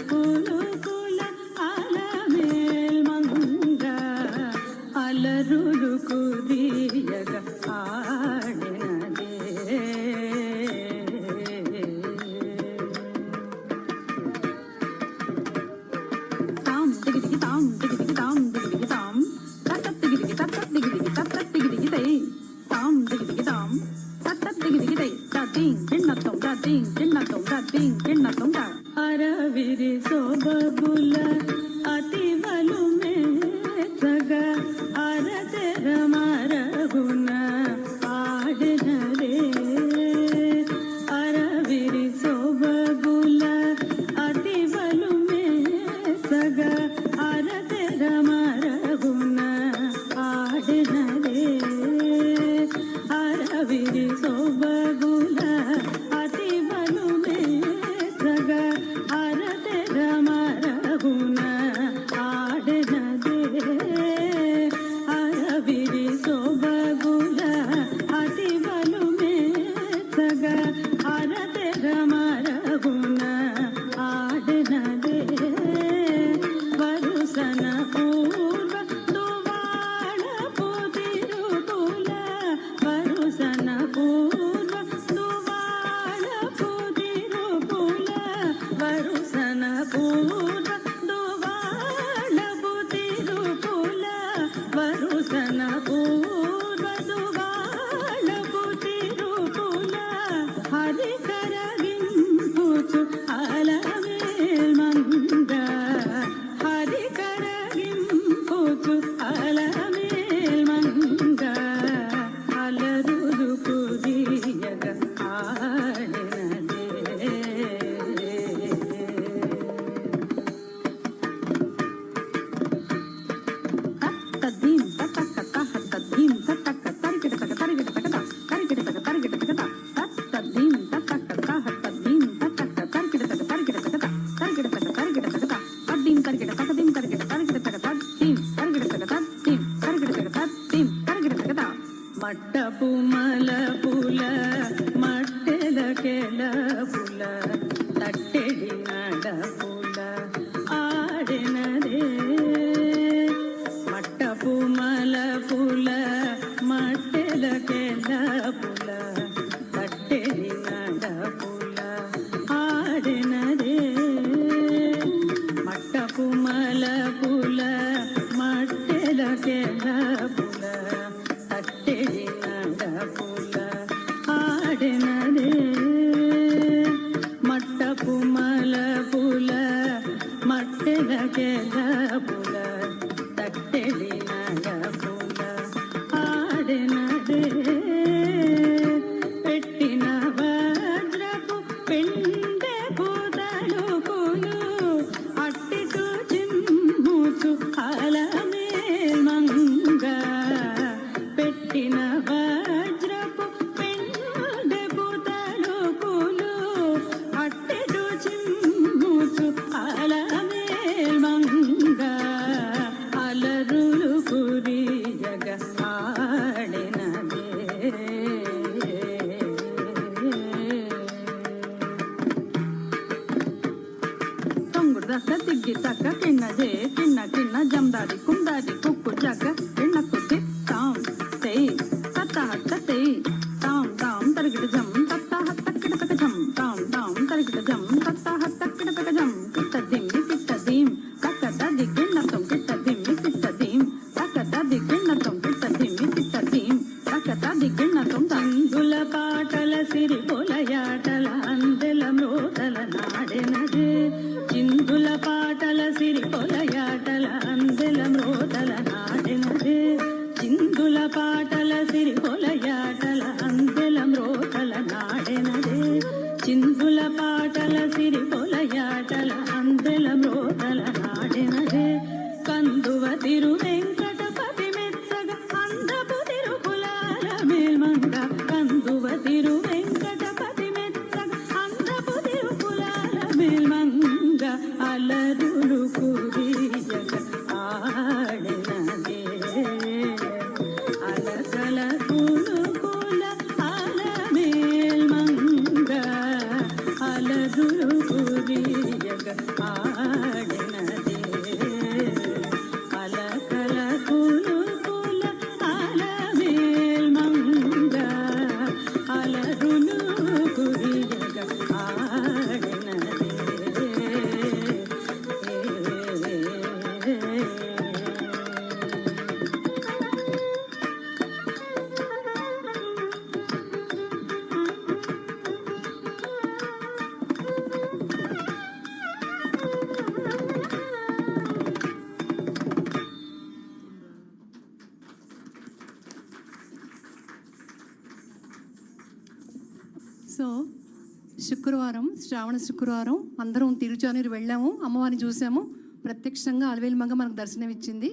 కులు కుల అలమేల్ మంగ అలరులు కుదియగ ఆడినదే తాం దిగి తాం దిగి తాం దిగి తాం తత్త దిగి తత్త దిగి తత్త దిగి తై తాం దిగి తాం తత్త దిగి తై తాతిం చిన్నతం తాతిం చిన్నతం తాతిం చిన్నతం తా అరవిరి సోబగుల అతివలు మేసగ అరతెర మరగున ఆడినరే అరవిరి సోబగుల అతివలు మేసగ అరతెర మరగున ఆడినరే అరవిరి సోబగుల అతివలు మేసగ అరతెర మరగున ఆడినదే అరవిరి సోబగుల అతివలు మేసగ అరతెర మరగున ఆడినదే వరుసన పూర్వ దువాళ పుదిరుకుల వరుసన పూర్వ దువాళ పుదిరుకుల వరుసన పూర్వ దువాళ పుదిరుకుల వరుసన పూర్వ దువాళ పుదిరుకుల హరి కరగింపుచు అలమేల్ మంగ హరి కరగింపుచు అలమేల్ మంగ అలరులు కుదియగ ఆడినదే తద్దీం తత్తక్క తద్దీం తత్తక్క తరికిటక తరికిటక తరికిటక తరికిటక తద్దీం తత్తక్క తద్దీం తత్తక్క తరికిటక తరికిటక తరికిటక తరికిటక తద్దీం తరికిటక తద్దీం తరికిటక తరికిటక తద్దీం తరికిటక తద్దీం తరికిటక తద్దీం తరికిటక మట్టపు మలపుల మట్టెల కెలపుల తట్టెడి నడపుల ఆడినదే మట్టపు మలపుల మట్టెల కెలపుల తట్టెడి నడపుల ఆడినదే మట్టపు మలపుల మట్టెల కెలపుల తట్టెడి నడపుల ఆడినదే మట్టపు మలపుల మట్టెల కెలపుల తట్టెడి నడపుల ఆడినదే పెట్టిన వజ్రపు పెండె బుదలుకులు అట్టిటు చిమ్ముచు అలమేల్ మంగ పెట్టిన వజ్రపు పెండె బుదలుకులు అట్టిటు చిమ్ముచు అలమేల్ మంగ అలరులు కురియగ ఆడినదే తొంగుడు దక్క తిగ్గి తక్క కిన్నజే కిన్న కిన్న జందారి కుందారి కుక్కు జగ ఎన్న కుత్తి తాం తై తత్త హత్త తై తాం తాం తరిగిట జం తత్త హత్త కిటక జం తాం తాం తరిగిట జం తత్త హత్త కిటక జం కిట్ట దిమ్మి కిట్ట దీం తక్కద దిగ్గిన్నతం కిట్ట దిమ్మి కిట్ట దీం తక్కద దిగ్గిన్నతం కిట్ట దిమ్మి కిట్ట దీం తక్కద దిగ్గిన్నతం తందుల పాటల సిరి పొలయాటల అందెల మ్రోతల నాడినదే చిందుల పాటల సిరి పొలయాటల అందెల మ్రోతల నాడినదే చిందుల పాటల సిరి పొలయాటల అందెల మ్రోతల నాడినదే చిందుల పాటల సిరి పొలయాటల అందెల మ్రోతల నాడినదే కందువ తిరు వెంకటపతి మెచ్చగ అందపు తిరుపులాల మేల్మంగ కందువ తిరు వెంకటపతి మెచ్చగ అందపు తిరుపులాల మేల్మంగ అలరులు కురియగ ఆడినదే అలకల కులు కుల అలమేల్ మంగ అలరులు కురియగ ఆడినదే అలకల కులు కుల అలవేల్ మంగ అలరులు కురియగ ఆడినదే సో శుక్రవారం, శ్రావణ శుక్రవారం అందరం తిరుచానూరు వెళ్ళాము, అమ్మవారిని చూసాము. ప్రత్యక్షంగా అలవేలు మంగ మనకు దర్శనం ఇచ్చింది.